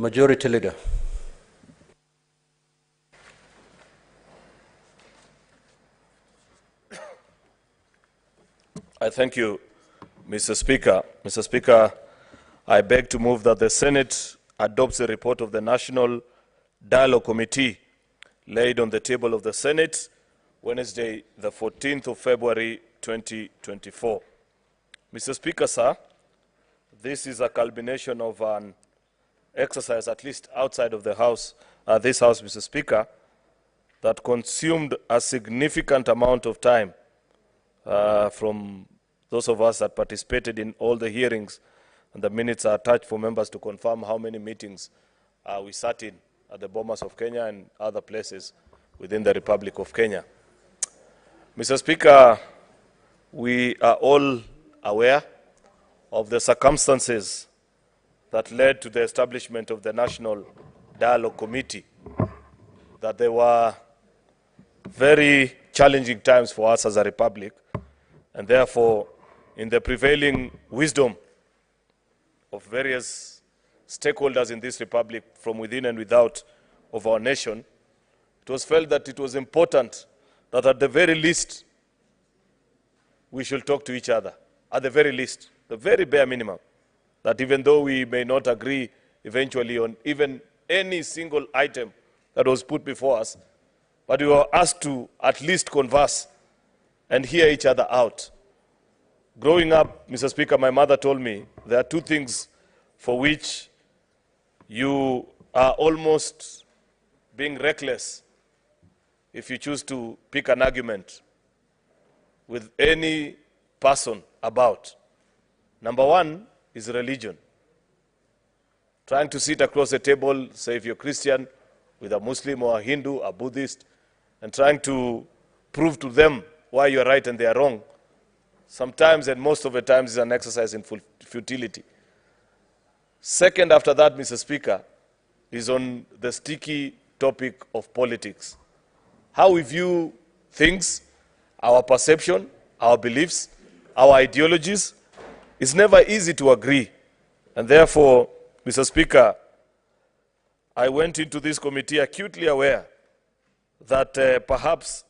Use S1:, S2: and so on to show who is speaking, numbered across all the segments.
S1: Majority Leader.
S2: I thank you, Mr. Speaker. Mr. Speaker, I beg to move that the Senate adopts the report of the National Dialogue Committee laid on the table of the Senate Wednesday, the 14th of February, 2024. Mr. Speaker, sir, this is a culmination of an exercise, at least outside of the House, this House, Mr. Speaker, that consumed a significant amount of time from those of us that participated in all the hearings, and the minutes are attached for members to confirm how many meetings we sat in at the Bomas of Kenya and other places within the Republic of Kenya. Mr. Speaker, we are all aware of the circumstances that led to the establishment of the National Dialogue Committee, that there were very challenging times for us as a republic, and therefore, in the prevailing wisdom of various stakeholders in this republic from within and without of our nation, it was felt that it was important that at the very least we should talk to each other, at the very least, the very bare minimum, that even though we may not agree eventually on even any single item that was put before us, but we were asked to at least converse and hear each other out. Growing up, Mr. Speaker, my mother told me there are two things for which you are almost being reckless if you choose to pick an argument with any person about. Number one is religion. Trying to sit across the table, say if you're Christian, with a Muslim or a Hindu, a Buddhist, and trying to prove to them why you're right and they are wrong, sometimes and most of the times is an exercise in futility. Second, after that, Mr. Speaker, is on the sticky topic of politics. How we view things, our perception, our beliefs, our ideologies, it's never easy to agree. And therefore, Mr. Speaker, I went into this committee acutely aware that perhaps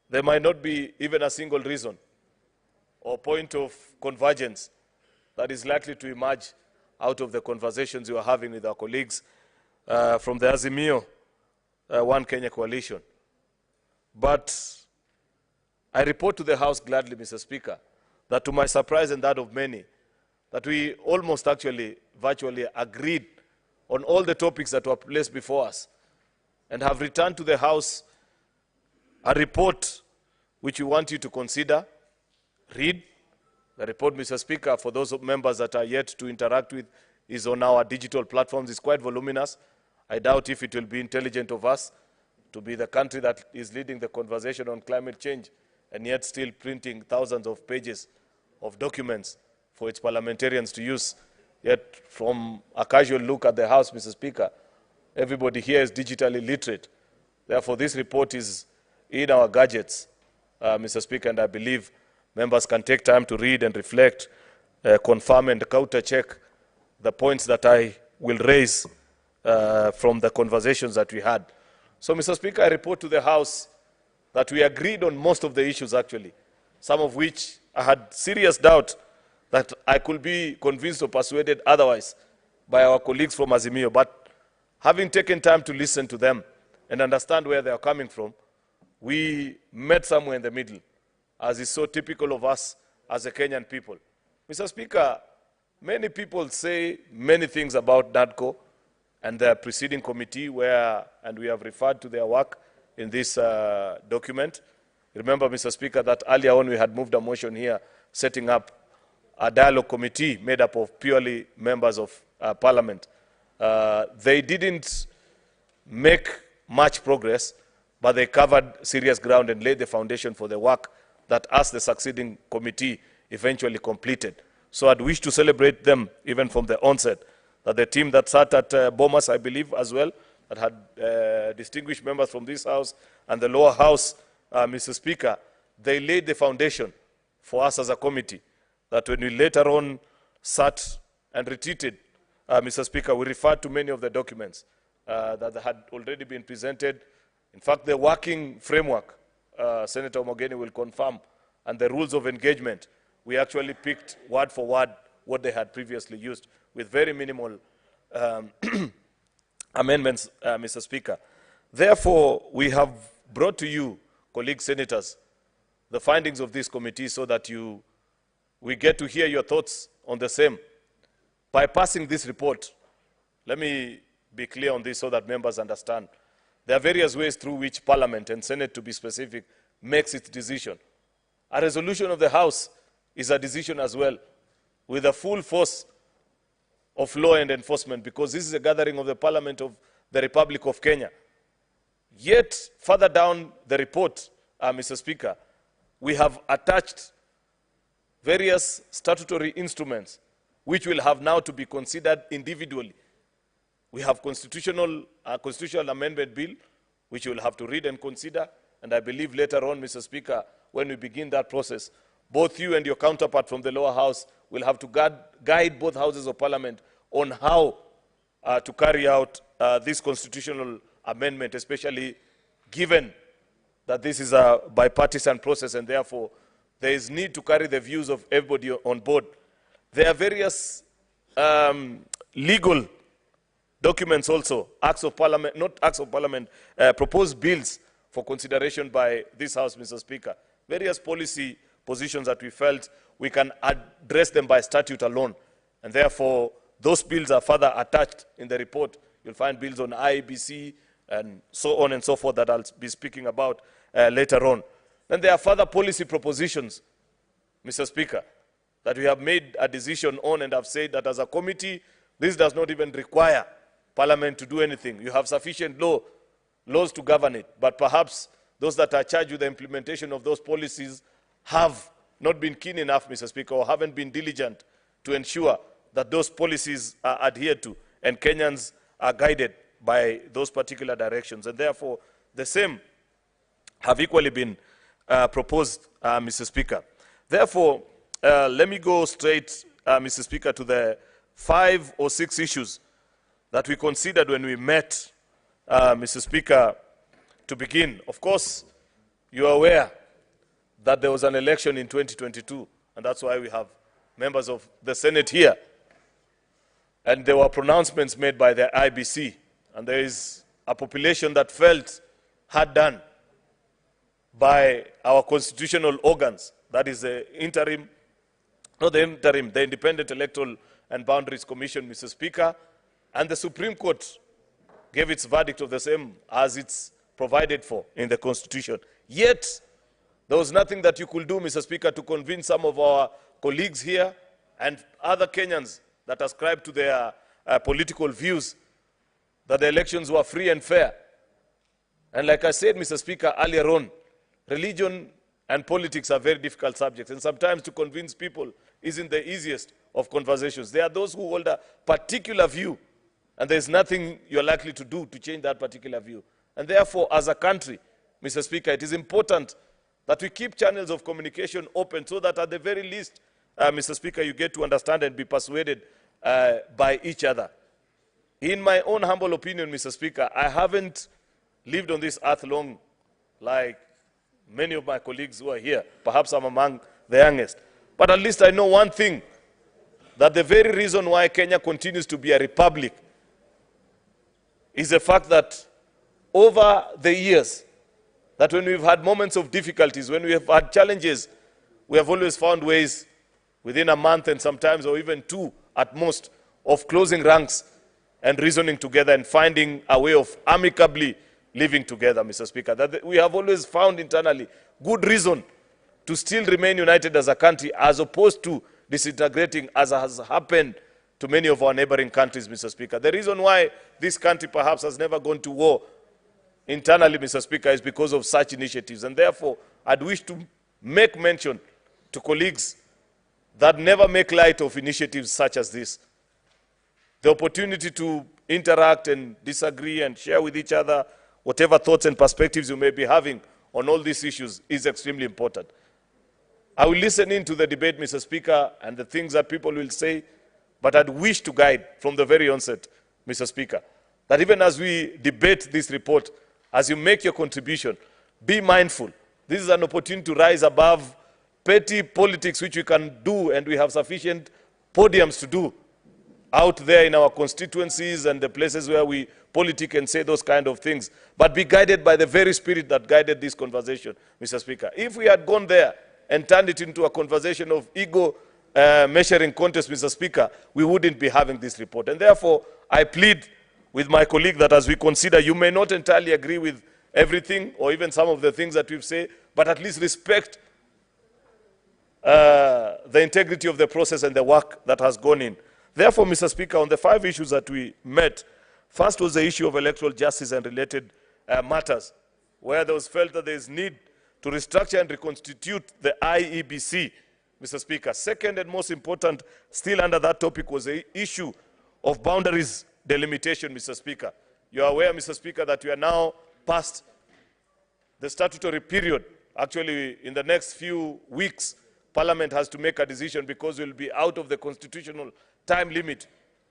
S2: there might not be even a single reason or point of convergence that is likely to emerge out of the conversations we were having with our colleagues from the Azimio One Kenya coalition. But I report to the House gladly, Mr. Speaker, that to my surprise and that of many, that we almost actually virtually agreed on all the topics that were placed before us and have returned to the House a report which we want you to consider, read. The report, Mr. Speaker, for those members that are yet to interact with, is on our digital platforms. It's quite voluminous. I doubt if it will be intelligent of us to be the country that is leading the conversation on climate change and yet still printing thousands of pages of documents for its parliamentarians to use. Yet from a casual look at the House, Mr. Speaker, everybody here is digitally literate. Therefore, this report is in our gadgets, Mr. Speaker, and I believe members can take time to read and reflect, confirm and counter-check the points that I will raise from the conversations that we had. So, Mr. Speaker, I report to the House that we agreed on most of the issues, actually, some of which I had serious doubt that I could be convinced or persuaded otherwise by our colleagues from Azimio. But having taken time to listen to them and understand where they are coming from, we met somewhere in the middle, as is so typical of us as a Kenyan people. Mr. Speaker, many people say many things about NADCO and their preceding committee, and we have referred to their work in this document. Remember, Mr. Speaker, that earlier on we had moved a motion here setting up a dialogue committee made up of purely members of Parliament. They didn't make much progress, but they covered serious ground and laid the foundation for the work that us, the succeeding committee, eventually completed. So I'd wish to celebrate them even from the onset, that the team that sat at Bomas, I believe, as well, that had distinguished members from this House and the lower house, Mr. Speaker, they laid the foundation for us as a committee, that when we later on sat and retreated Mr. Speaker, we referred to many of the documents that had already been presented. In fact, the working framework, Senator Mogeni will confirm, and the rules of engagement, we actually picked word for word what they had previously used with very minimal amendments, Mr. Speaker. Therefore, we have brought to you, colleague senators, the findings of this committee so that we get to hear your thoughts on the same. By passing this report, let me be clear on this so that members understand. There are various ways through which Parliament and Senate, to be specific, makes its decision. A resolution of the House is a decision as well, with the full force of law and enforcement, because this is a gathering of the Parliament of the Republic of Kenya. Yet, further down the report, Mr. Speaker, we have attached various statutory instruments which will have now to be considered individually. We have constitutional amendment bill, which you will have to read and consider, and I believe later on, Mr. Speaker, when we begin that process, both you and your counterpart from the lower house will have to guide both houses of parliament on how to carry out this constitutional amendment, especially given that this is a bipartisan process and therefore there is need to carry the views of everybody on board. There are various legal documents also, acts of parliament, not acts of parliament, proposed bills for consideration by this House, Mr. Speaker. Various policy positions that we felt we can address them by statute alone. And therefore, those bills are further attached in the report. You'll find bills on IEBC and so on and so forth that I'll be speaking about later on. Then there are further policy propositions, Mr. Speaker, that we have made a decision on and have said that as a committee, this does not even require Parliament to do anything. You have sufficient laws to govern it, but perhaps those that are charged with the implementation of those policies have not been keen enough, Mr. Speaker, or haven't been diligent to ensure that those policies are adhered to and Kenyans are guided by those particular directions. And therefore, the same have equally been proposed, Mr. Speaker. Therefore, let me go straight, Mr. Speaker, to the 5 or 6 issues that we considered when we met, Mr. Speaker, to begin. Of course, you are aware that there was an election in 2022, and that's why we have members of the Senate here. And there were pronouncements made by the IBC, and there is a population that felt hard done by our constitutional organs, that is the the Independent Electoral and Boundaries Commission, Mr. Speaker, and the Supreme Court gave its verdict of the same as it's provided for in the Constitution. Yet, there was nothing that you could do, Mr. Speaker, to convince some of our colleagues here and other Kenyans that ascribe to their political views that the elections were free and fair. And like I said, Mr. Speaker, earlier on, religion and politics are very difficult subjects, and sometimes to convince people isn't the easiest of conversations. There are those who hold a particular view, and there's nothing you're likely to do to change that particular view. And therefore, as a country, Mr. Speaker, it is important that we keep channels of communication open so that at the very least, Mr. Speaker, you get to understand and be persuaded by each other. In my own humble opinion, Mr. Speaker, I haven't lived on this earth long like many of my colleagues who are here. Perhaps I'm among the youngest. But at least I know one thing, that the very reason why Kenya continues to be a republic is the fact that over the years, that when we've had moments of difficulties, when we have had challenges, we have always found ways within a month and sometimes or even 2 at most of closing ranks and reasoning together and finding a way of amicably living together, Mr. Speaker. That we have always found internally good reason to still remain united as a country as opposed to disintegrating as has happened to many of our neighboring countries, Mr. Speaker. The reason why this country perhaps has never gone to war internally, Mr. Speaker, is because of such initiatives. And therefore, I'd wish to make mention to colleagues that never make light of initiatives such as this. The opportunity to interact and disagree and share with each other whatever thoughts and perspectives you may be having on all these issues is extremely important. I will listen in to the debate, Mr. Speaker, and the things that people will say, But I'd wish to guide from the very onset, Mr. Speaker, that even as we debate this report, as you make your contribution, be mindful. This is an opportunity to rise above petty politics, which we can do, and we have sufficient podiums to do out there in our constituencies and the places where we politic and say those kind of things, but be guided by the very spirit that guided this conversation, Mr. Speaker. If we had gone there and turned it into a conversation of ego measuring contest, Mr. Speaker, we wouldn't be having this report. And therefore, I plead with my colleague that as we consider, you may not entirely agree with everything or even some of the things that we've said, but at least respect the integrity of the process and the work that has gone in. Therefore, Mr. Speaker, on the 5 issues that we met, first was the issue of electoral justice and related matters, where there was felt that there is need to restructure and reconstitute the IEBC, Mr. Speaker. Second and most important, still under that topic, was the issue of boundaries delimitation, Mr. Speaker. You are aware, Mr. Speaker, that we are now past the statutory period. Actually, in the next few weeks, Parliament has to make a decision because we will be out of the constitutional time limit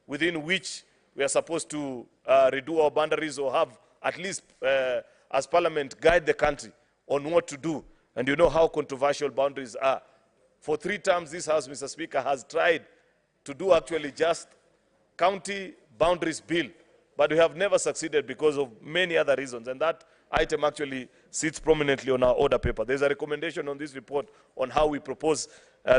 S2: within which we are supposed to redo our boundaries or have at least, as Parliament, guide the country on what to do. And you know how controversial boundaries are. For 3 terms, this House, Mr. Speaker, has tried to do actually just county boundaries bill, but we have never succeeded because of many other reasons. And that item actually sits prominently on our order paper. There's a recommendation on this report on how we propose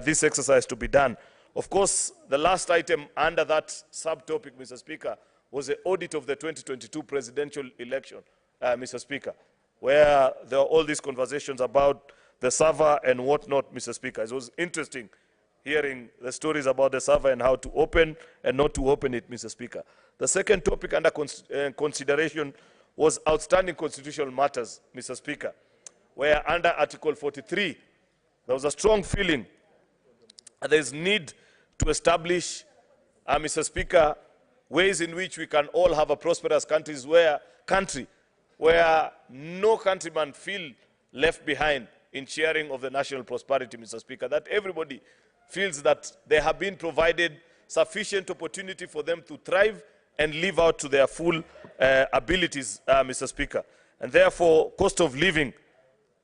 S2: this exercise to be done. Of course, the last item under that subtopic, Mr. Speaker, was the audit of the 2022 presidential election, Mr. Speaker, where there are all these conversations about the server and whatnot, Mr. Speaker. It was interesting hearing the stories about the server and how to open and not to open it, Mr. Speaker. The second topic under consideration was outstanding constitutional matters, Mr. Speaker, where under Article 43, there was a strong feeling that there is need to establish, Mr. Speaker, ways in which we can all have a prosperous country where no countryman feel left behind in sharing of the national prosperity, Mr. Speaker, that everybody feels that they have been provided sufficient opportunity for them to thrive and live out to their full abilities, Mr. Speaker. And therefore, cost of living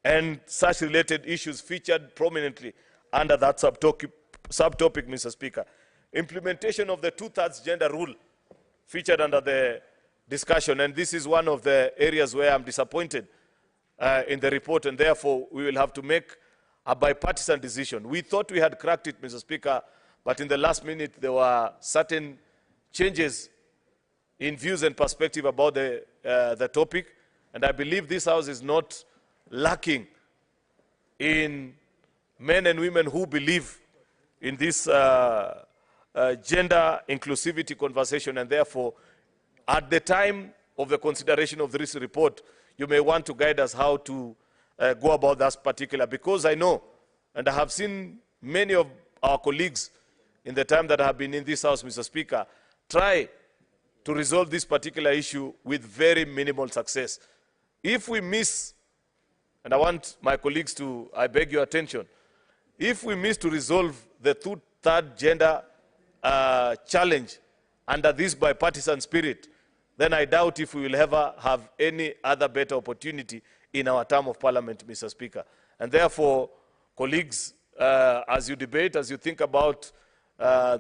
S2: and such related issues featured prominently under that subtopic, Mr. Speaker. Implementation of the 2/3 gender rule featured under the discussion, and this is one of the areas where I'm disappointed in the report, and therefore we will have to make a bipartisan decision. We thought we had cracked it, Mr. Speaker, but in the last minute there were certain changes in views and perspective about the topic, and I believe this House is not lacking in men and women who believe in this gender inclusivity conversation, and therefore, at the time of the consideration of this report, you may want to guide us how to go about that particular, because I know, and I have seen many of our colleagues in the time that I have been in this House, Mr. Speaker, try to resolve this particular issue with very minimal success. If we miss, and I want my colleagues to, I beg your attention, if we miss to resolve the 2/3 gender challenge under this bipartisan spirit, then I doubt if we will ever have any other better opportunity in our term of Parliament, Mr. Speaker. And therefore, colleagues, as you debate, as you think about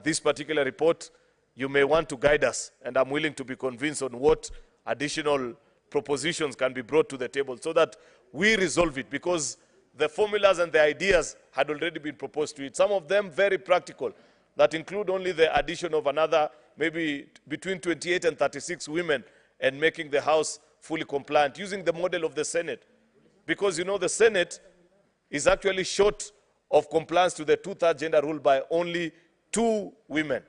S2: this particular report, you may want to guide us, and I'm willing to be convinced on what additional propositions can be brought to the table so that we resolve it, because the formulas and the ideas had already been proposed to it. Some of them very practical, that include only the addition of another, maybe between 28 and 36 women, and making the House fully compliant, using the model of the Senate. Because, you know, the Senate is actually short of compliance to the 2/3 gender rule by only 2 women.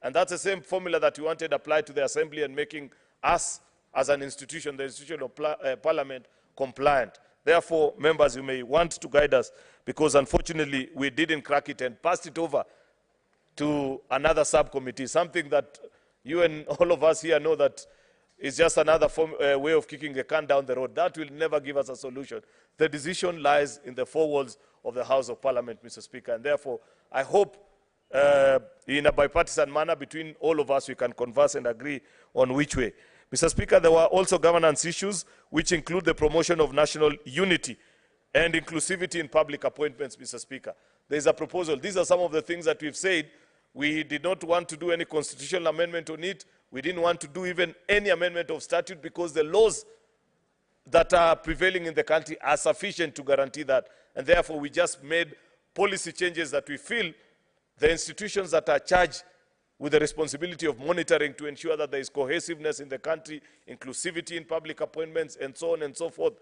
S2: And that's the same formula that we wanted applied to the Assembly and making us, as an institution, the institution of Parliament, compliant. Therefore, members, you may want to guide us, because unfortunately we didn't crack it and passed it over to another subcommittee, something that you and all of us here know that is just another way of kicking the can down the road. That will never give us a solution. The decision lies in the 4 walls of the House of Parliament, Mr. Speaker, and therefore I hope in a bipartisan manner between all of us. We can converse and agree on which way. Mr. Speaker, there were also governance issues which include the promotion of national unity and inclusivity in public appointments, Mr. Speaker. There is a proposal. These are some of the things that we've said. We did not want to do any constitutional amendment on it. We didn't want to do even any amendment of statute because the laws that are prevailing in the country are sufficient to guarantee that. And therefore, we just made policy changes that we feel the institutions that are charged with the responsibility of monitoring to ensure that there is cohesiveness in the country, inclusivity in public appointments, and so on and so forth,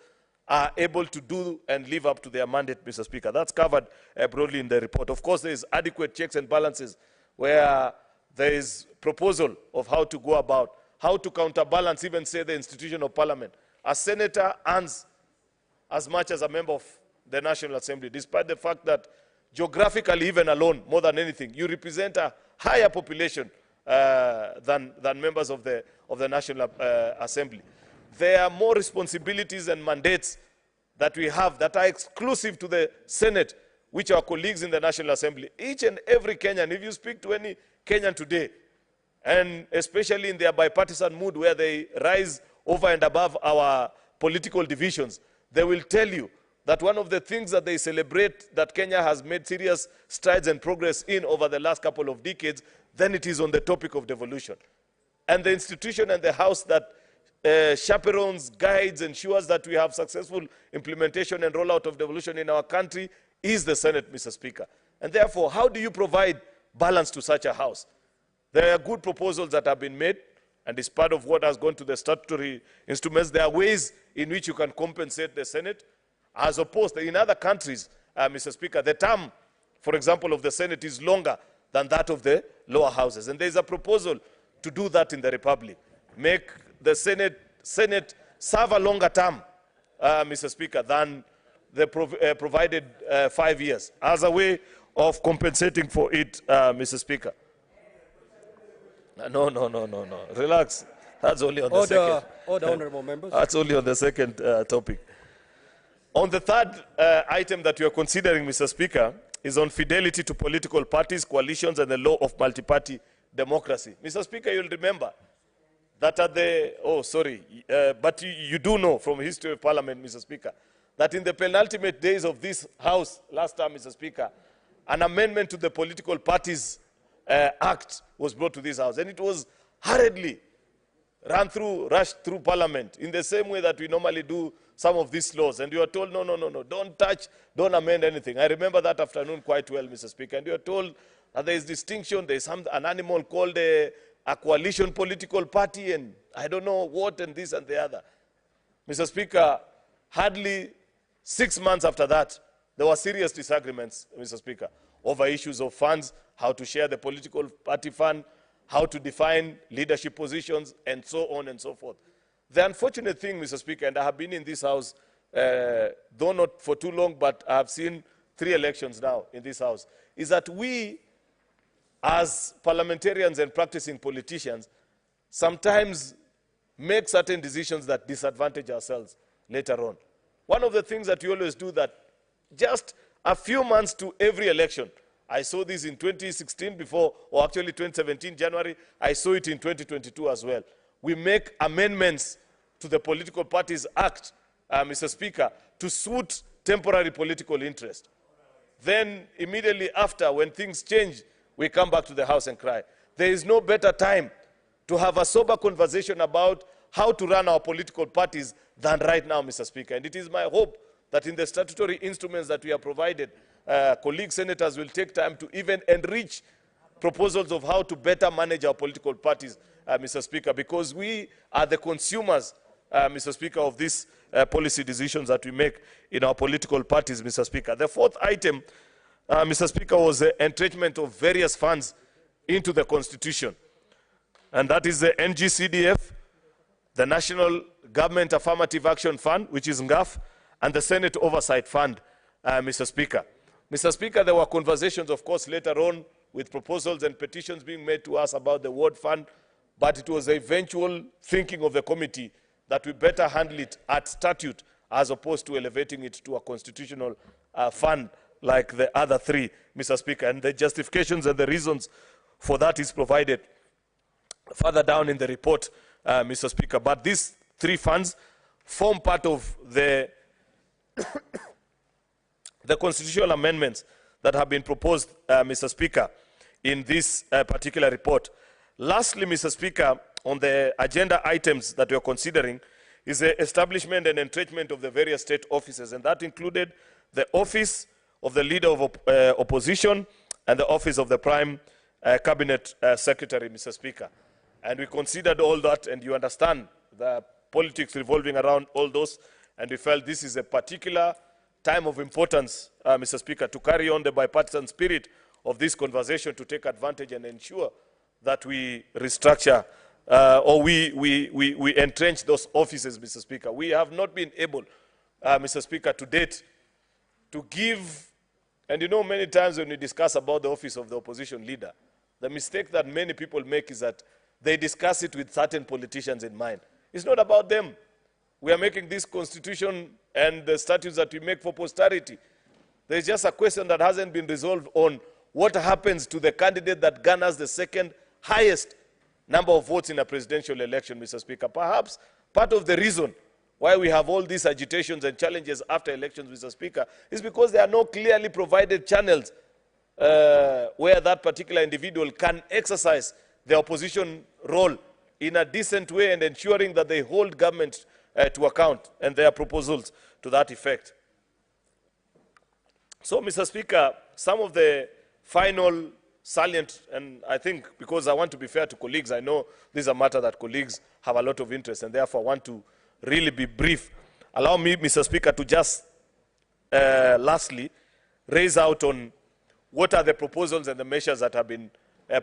S2: are able to do and live up to their mandate, Mr. Speaker. That's covered broadly in the report. Of course, there is adequate checks and balances where there is proposal of how to go about, how to counterbalance, even say the institution of parliament. A senator earns as much as a member of the National Assembly, despite the fact that geographically, even alone, more than anything, you represent a higher population than members of the National Assembly. There are more responsibilities and mandates that we have that are exclusive to the Senate, which our colleagues in the National Assembly, each and every Kenyan, if you speak to any Kenyan today, and especially in their bipartisan mood where they rise over and above our political divisions, they will tell you that one of the things that they celebrate that Kenya has made serious strides and progress in over the last couple of decades, then it is on the topic of devolution. And the institution and the house that chaperones, guides, ensures that we have successful implementation and rollout of devolution in our country is the Senate, Mr. Speaker. And therefore, how do you provide balance to such a house? There are good proposals that have been made, and it's part of what has gone to the statutory instruments. There are ways in which you can compensate the Senate, as opposed to in other countries, Mr. Speaker, the term, for example, of the Senate is longer than that of the lower houses. And there's a proposal to do that in the Republic. Make the Senate serve a longer term, Mr. Speaker, than the provided 5 years, as a way of compensating for it, Mr. Speaker. No. Relax. That's only on the second.
S1: Order, honorable members.
S2: That's only on the second topic. On the third item that you are considering, Mr. Speaker, is on fidelity to political parties, coalitions, and the law of multi-party democracy. Mr. Speaker, you'll remember that at the, but you do know from history of Parliament, Mr. Speaker, that in the penultimate days of this House, last time, Mr. Speaker, an amendment to the Political Parties Act was brought to this House, and it was hurriedly rushed through Parliament in the same way that we normally do some of these laws. And you are told, no, don't touch, don't amend anything. I remember that afternoon quite well, Mr. Speaker. And you are told that there is distinction, there is an animal called a coalition political party, and I don't know what, and this and the other. Mr. Speaker, hardly 6 months after that, there were serious disagreements, Mr. Speaker, over issues of funds, how to share the political party fund, how to define leadership positions, and so on and so forth. The unfortunate thing, Mr. Speaker, and I have been in this House, though not for too long, but I have seen 3 elections now in this House, is that we, as parliamentarians and practicing politicians, sometimes make certain decisions that disadvantage ourselves later on. One of the things that we always do that just a few months to every election, I saw this in 2016 before, or actually 2017, January, I saw it in 2022 as well. We make amendments to the Political Parties Act, Mr. Speaker, to suit temporary political interest. Then immediately after, when things change, we come back to the House and cry. There is no better time to have a sober conversation about how to run our political parties than right now, Mr. Speaker. And it is my hope that in the statutory instruments that we have provided, colleague senators will take time to even enrich proposals of how to better manage our political parties, Mr. Speaker, because we are the consumers, Mr. Speaker, of these policy decisions that we make in our political parties, Mr. Speaker. The fourth item, Mr. Speaker, was the entrenchment of various funds into the Constitution. And that is the NGCDF, the National Government Affirmative Action Fund, which is NGAF, and the Senate Oversight Fund, Mr. Speaker. Mr. Speaker, there were conversations, of course, later on with proposals and petitions being made to us about the Ward Fund, but it was the eventual thinking of the committee that we better handle it at statute as opposed to elevating it to a constitutional fund like the other three, Mr. Speaker, and the justifications and the reasons for that is provided further down in the report, Mr. Speaker. But these three funds form part of the constitutional amendments that have been proposed, Mr. Speaker, in this particular report. Lastly, Mr. Speaker, on the agenda items that we are considering is the establishment and entrenchment of the various state offices, and that included the office of the Leader of Opposition and the office of the Prime Cabinet Secretary, Mr. Speaker. And we considered all that, and you understand the politics revolving around all those, and we felt this is a particular time of importance, Mr. Speaker, to carry on the bipartisan spirit of this conversation, to take advantage and ensure that we restructure or we entrench those offices, Mr. Speaker. We have not been able, Mr. Speaker, to date, to give, and you know many times when we discuss about the office of the opposition leader, the mistake that many people make is that they discuss it with certain politicians in mind. It's not about them. We are making this constitution and the statutes that we make for posterity. There's just a question that hasn't been resolved on what happens to the candidate that garners the second highest number of votes in a presidential election, Mr. Speaker. Perhaps part of the reason why we have all these agitations and challenges after elections, Mr. Speaker, is because there are no clearly provided channels where that particular individual can exercise the opposition role in a decent way and ensuring that they hold government to account and their proposals to that effect. So, Mr. Speaker, some of the final salient, and I think because I want to be fair to colleagues, I know this is a matter that colleagues have a lot of interest and therefore want to really be brief. Allow me, Mr. Speaker, to just lastly raise out on what are the proposals and the measures that have been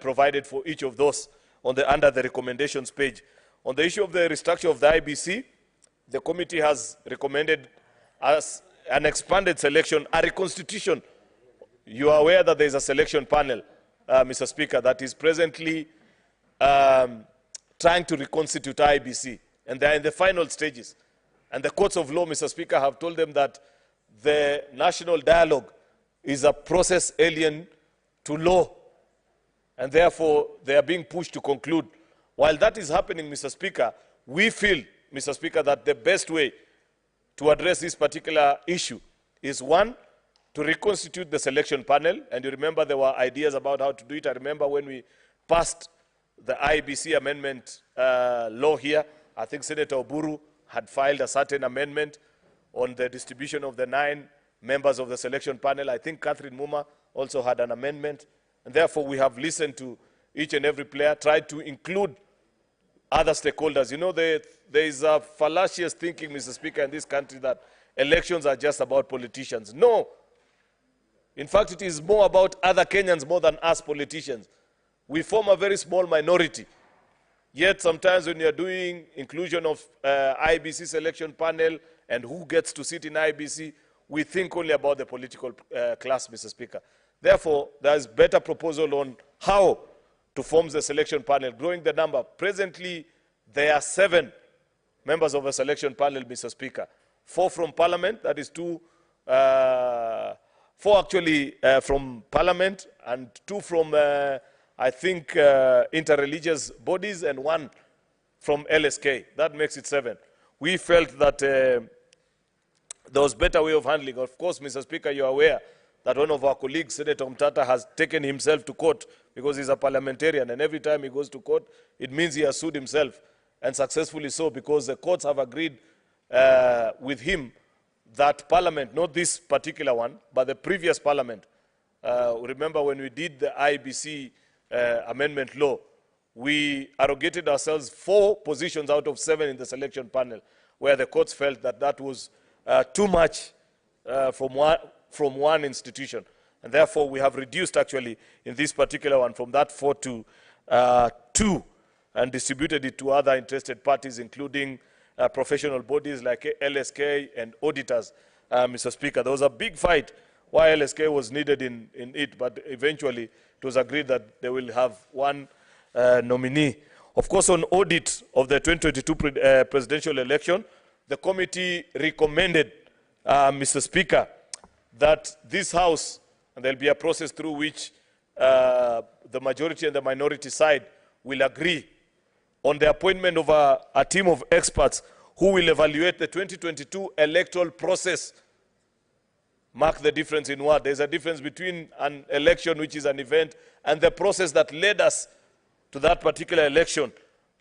S2: provided for each of those under the recommendations page. On the issue of the restructure of the IBC, the committee has recommended as an expanded selection, a reconstitution. You are aware that there is a selection panel, Mr. Speaker, that is presently trying to reconstitute IBC, and they are in the final stages. And the courts of law, Mr. Speaker, have told them that the national dialogue is a process alien to law, and therefore they are being pushed to conclude. While that is happening, Mr. Speaker, we feel, Mr. Speaker, that the best way to address this particular issue is, one, to reconstitute the selection panel. And you remember there were ideas about how to do it. I remember when we passed the IBC amendment law here, I think Senator Oburu had filed a certain amendment on the distribution of the 9 members of the selection panel. I think Catherine Muma also had an amendment. And therefore, we have listened to each and every player, tried to include other stakeholders. You know, there is a fallacious thinking, Mr. Speaker, in this country that elections are just about politicians. No. In fact, it is more about other Kenyans more than us politicians. We form a very small minority. Yet sometimes when you are doing inclusion of IBC selection panel and who gets to sit in IBC, we think only about the political class, Mr. Speaker. Therefore, there is better proposal on how to form the selection panel, growing the number. Presently, there are 7 members of a selection panel, Mr. Speaker. 4 from Parliament, that is 4 actually from Parliament, and 2 from, I think, interreligious bodies, and 1 from LSK. That makes it 7. We felt that there was a better way of handling. Of course, Mr. Speaker, you are aware that one of our colleagues, Senator Mtata, has taken himself to court because he's a parliamentarian, and every time he goes to court, it means he has sued himself, and successfully so, because the courts have agreed with him that Parliament, not this particular one, but the previous Parliament, remember when we did the IBC amendment law, we arrogated ourselves 4 positions out of 7 in the selection panel, where the courts felt that that was too much from one institution. And therefore, we have reduced actually in this particular one from that 4 to 2 and distributed it to other interested parties, including professional bodies like LSK and auditors, Mr. Speaker. There was a big fight why LSK was needed in it, but eventually it was agreed that they will have 1 nominee. Of course, on audit of the 2022 presidential election, the committee recommended, Mr. Speaker, that this House, and there'll be a process through which the majority and the minority side will agree on the appointment of a team of experts who will evaluate the 2022 electoral process. Mark the difference in what? There's a difference between an election, which is an event, and the process that led us to that particular election,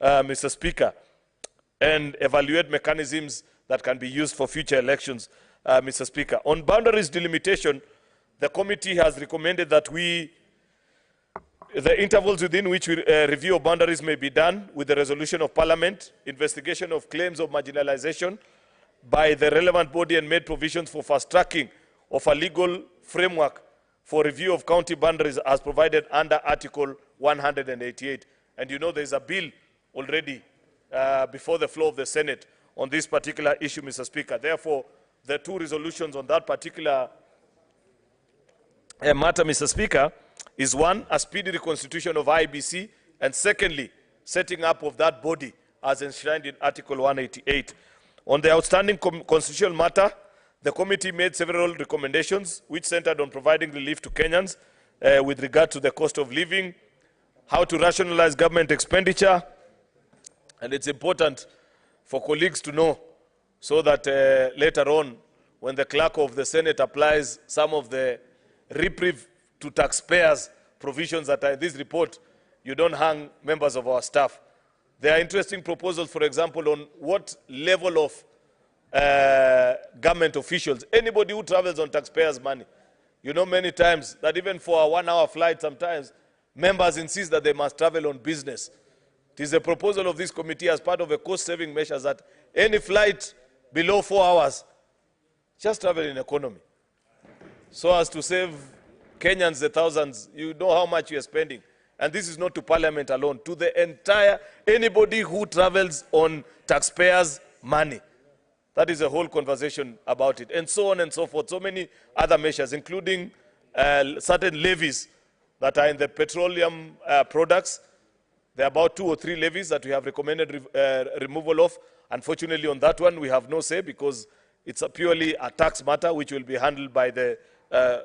S2: Mr. Speaker, and evaluate mechanisms that can be used for future elections, Mr. Speaker. On boundaries delimitation, the committee has recommended that the intervals within which review of boundaries may be done with the resolution of Parliament, investigation of claims of marginalization by the relevant body, and made provisions for fast-tracking of a legal framework for review of county boundaries as provided under Article 188. And you know there's a bill already before the floor of the Senate on this particular issue, Mr. Speaker. Therefore, the two resolutions on that particular matter, Mr. Speaker, is one, a speedy reconstitution of IBC, and secondly, setting up of that body as enshrined in Article 188. On the outstanding constitutional matter, the committee made several recommendations which centered on providing relief to Kenyans with regard to the cost of living, how to rationalize government expenditure, and it's important for colleagues to know so that later on, when the clerk of the Senate applies some of the reprieve to taxpayers provisions that are in this report, you don't hang members of our staff. There are interesting proposals, for example, on what level of government officials, anybody who travels on taxpayers' money. You know many times that even for a 1-hour flight, sometimes members insist that they must travel on business. It is a proposal of this committee as part of a cost-saving measure that any flight below 4 hours, just travel in economy, so as to save Kenyans the thousands. You know how much you are spending. And this is not to Parliament alone, to the entire, anybody who travels on taxpayers' money. That is a whole conversation about it, and so on and so forth. So many other measures, including certain levies that are in the petroleum products. There are about 2 or 3 levies that we have recommended removal of. Unfortunately, on that one, we have no say because it's purely a tax matter which will be handled by the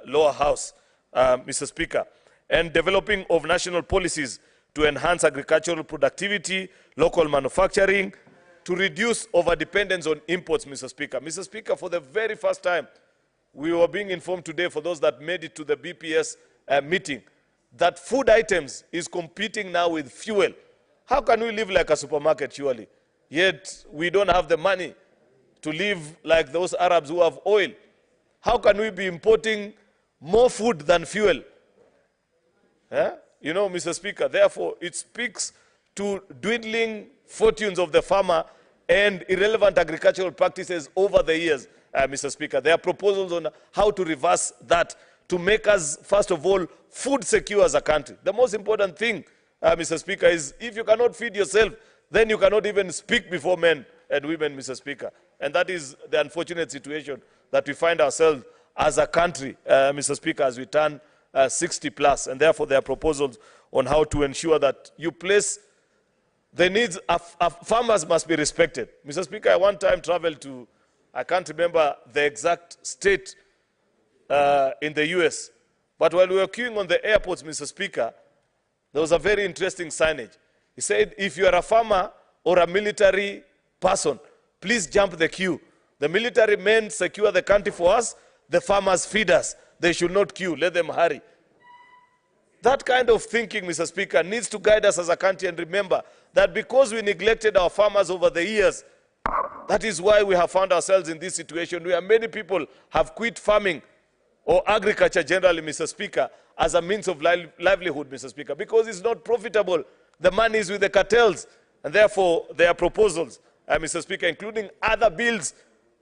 S2: lower house, Mr. Speaker. And developing of national policies to enhance agricultural productivity, local manufacturing, to reduce overdependence on imports, Mr. Speaker. Mr. Speaker, for the very first time, we were being informed today, for those that made it to the BPS meeting, that food items is competing now with fuel. How can we live like a supermarket, surely? Yet we don't have the money to live like those Arabs who have oil. How can we be importing more food than fuel? You know, Mr. Speaker, therefore, it speaks to dwindling fortunes of the farmer and irrelevant agricultural practices over the years, Mr. Speaker. There are proposals on how to reverse that, to make us, first of all, food secure as a country. The most important thing, Mr. Speaker, is if you cannot feed yourself, then you cannot even speak before men and women, Mr. Speaker. And that is the unfortunate situation that we find ourselves as a country, Mr. Speaker, as we turn 60 plus. And therefore, there are proposals on how to ensure that you place the needs of farmers must be respected. Mr. Speaker, I one time traveled to, I can't remember the exact state in the US, but while we were queuing on the airports, Mr. Speaker, there was a very interesting signage. He said, if you are a farmer or a military person, please jump the queue. The military men secure the country for us, the farmers feed us. They should not queue, let them hurry. That kind of thinking, Mr. Speaker, needs to guide us as a country, and remember that because we neglected our farmers over the years, that is why we have found ourselves in this situation where many people have quit farming or agriculture generally, Mr. Speaker, as a means of livelihood, Mr. Speaker, because it's not profitable. The money is with the cartels, and therefore there are proposals, Mr. Speaker, including other bills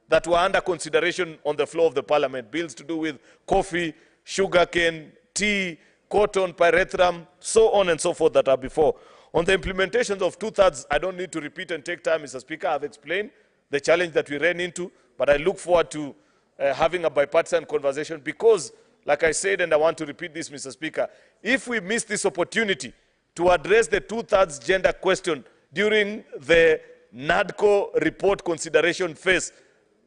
S2: that were under consideration on the floor of the Parliament, bills to do with coffee, sugarcane, tea, cotton, pyrethrum, so on and so forth that are before. On the implementations of 2/3, I don't need to repeat and take time, Mr. Speaker. I've explained the challenge that we ran into, but I look forward to having a bipartisan conversation because, like I said, and I want to repeat this, Mr. Speaker, if we miss this opportunity to address the 2/3 gender question during the NADCO report consideration phase,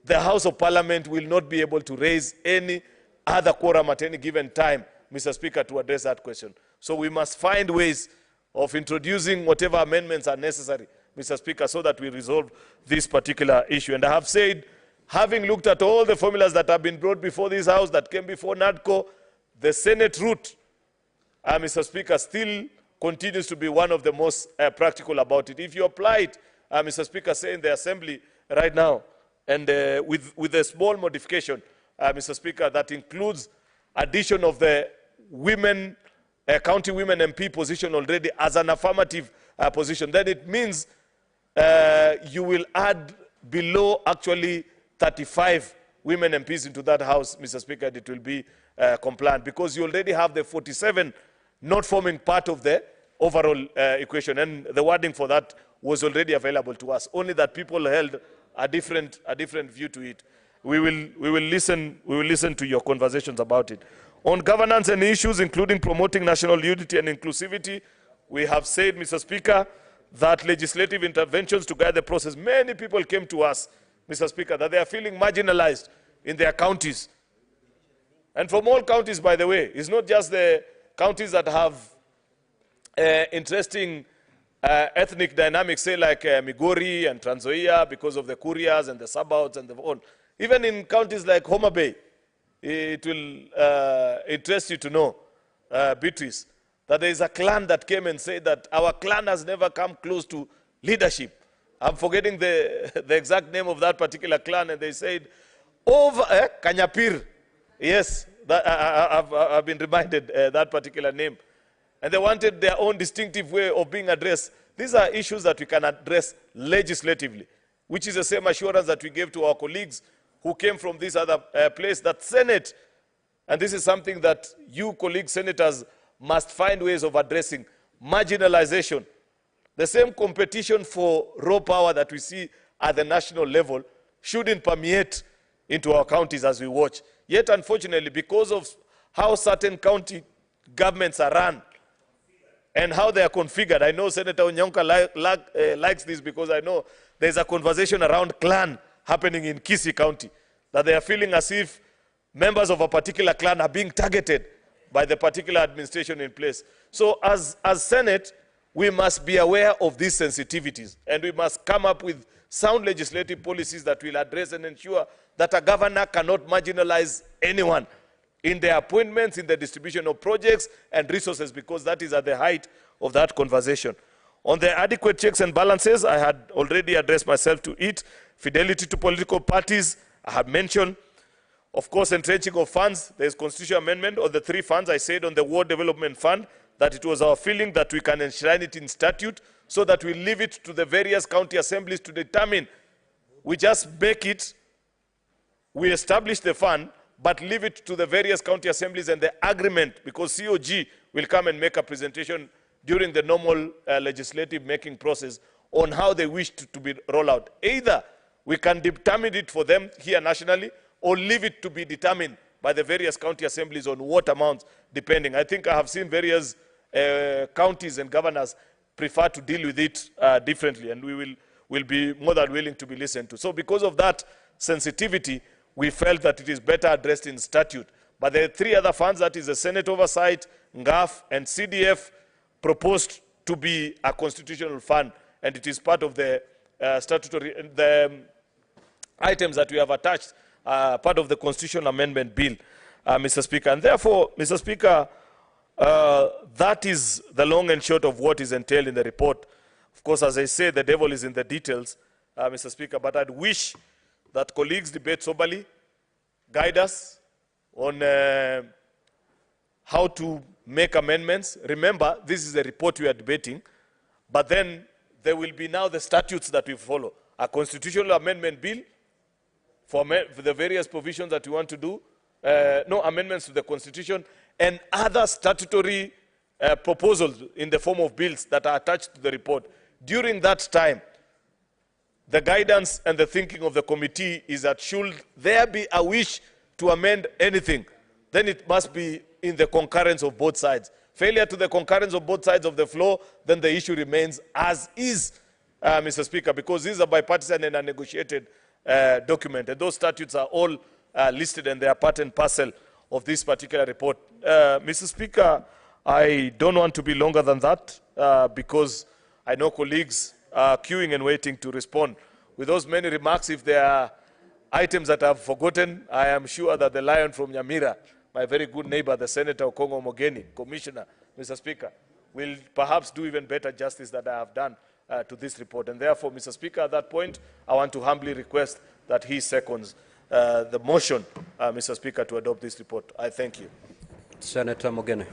S2: the House of Parliament will not be able to raise any other quorum at any given time, Mr. Speaker, to address that question. So we must find ways of introducing whatever amendments are necessary, Mr. Speaker, so that we resolve this particular issue. And I have said, having looked at all the formulas that have been brought before this House, that came before NADCO, the Senate route, Mr. Speaker, still continues to be one of the most practical about it. If you apply it, Mr. Speaker, say in the Assembly right now, and with a small modification, Mr. Speaker, that includes addition of the women, county women MP position already as an affirmative position, then it means you will add below actually 35 women MPs into that House, Mr. Speaker, and it will be compliant, because you already have the 47 not forming part of the overall equation, and the wording for that was already available to us, only that people held a different view to it. We will listen to your conversations about it. On governance and issues, including promoting national unity and inclusivity, we have said, Mr. Speaker, that legislative interventions to guide the process. Many people came to us, Mr. Speaker, that they are feeling marginalized in their counties. And from all counties, by the way, it's not just the counties that have interesting ethnic dynamics, say like Migori and Trans Nzoia, because of the Kurias and the Sabauts and the on. Even in counties like Homa Bay, it will interest you to know, Beatrice, that there is a clan that came and said that our clan has never come close to leadership. I'm forgetting the exact name of that particular clan, and they said, over Kanyapir. Yes, that, I've been reminded that particular name. And they wanted their own distinctive way of being addressed. These are issues that we can address legislatively, which is the same assurance that we gave to our colleagues who came from this other place, that Senate, and this is something that you colleagues senators must find ways of addressing, marginalization. The same competition for raw power that we see at the national level shouldn't permeate into our counties as we watch. Yet, unfortunately, because of how certain county governments are run and how they are configured, I know Senator Onyonka likes this, because I know there's a conversation around clan happening in Kisii County, that they are feeling as if members of a particular clan are being targeted by the particular administration in place. So as Senate, we must be aware of these sensitivities, and we must come up with sound legislative policies that will address and ensure that a governor cannot marginalize anyone in their appointments, in the distribution of projects and resources, because that is at the height of that conversation. On the adequate checks and balances, I had already addressed myself to it. Fidelity to political parties, I have mentioned. Of course, entrenching of funds, there is constitutional amendment on the 3 funds. I said on the Ward Development Fund that it was our feeling that we can enshrine it in statute, so that we leave it to the various county assemblies to determine. We just make it, we establish the fund, but leave it to the various county assemblies and the agreement, because COG will come and make a presentation during the normal legislative making process on how they wish to be rolled out. Either we can determine it for them here nationally, or leave it to be determined by the various county assemblies on what amounts, depending. I think I have seen various counties and governors prefer to deal with it differently, and we will be more than willing to be listened to. So because of that sensitivity, we felt that it is better addressed in statute. But the 3 other funds, that is the Senate Oversight, NGAF, and CDF, proposed to be a constitutional fund, and it is part of the statutory, items that we have attached, part of the constitutional amendment bill, Mr. Speaker. And therefore, Mr. Speaker, that is the long and short of what is entailed in the report. Of course, as I say, the devil is in the details, Mr. Speaker, but I'd wish that colleagues debate soberly, guide us on how to make amendments. Remember, this is a report we are debating, but then there will be now the statutes that we follow. A constitutional amendment bill for the various provisions that we want to do, no amendments to the Constitution, and other statutory proposals in the form of bills that are attached to the report. During that time, the guidance and the thinking of the committee is that should there be a wish to amend anything, then it must be in the concurrence of both sides. Failure to the concurrence of both sides of the floor, then the issue remains as is, Mr. Speaker, because this is a bipartisan and a negotiated document, and those statutes are all listed, and they are part and parcel of this particular report. Mr. Speaker, I don't want to be longer than that because I know colleagues are queuing and waiting to respond. With those many remarks, if there are items that I've forgotten, I am sure that the lion from Nyamira, my very good neighbor, the Senator Okongo Mogeni, Commissioner, Mr. Speaker, will perhaps do even better justice than I have done to this report. And therefore, Mr. Speaker, at that point, I want to humbly request that he seconds the motion, Mr. Speaker, to adopt this report. I thank you.
S1: Senator Mogeni.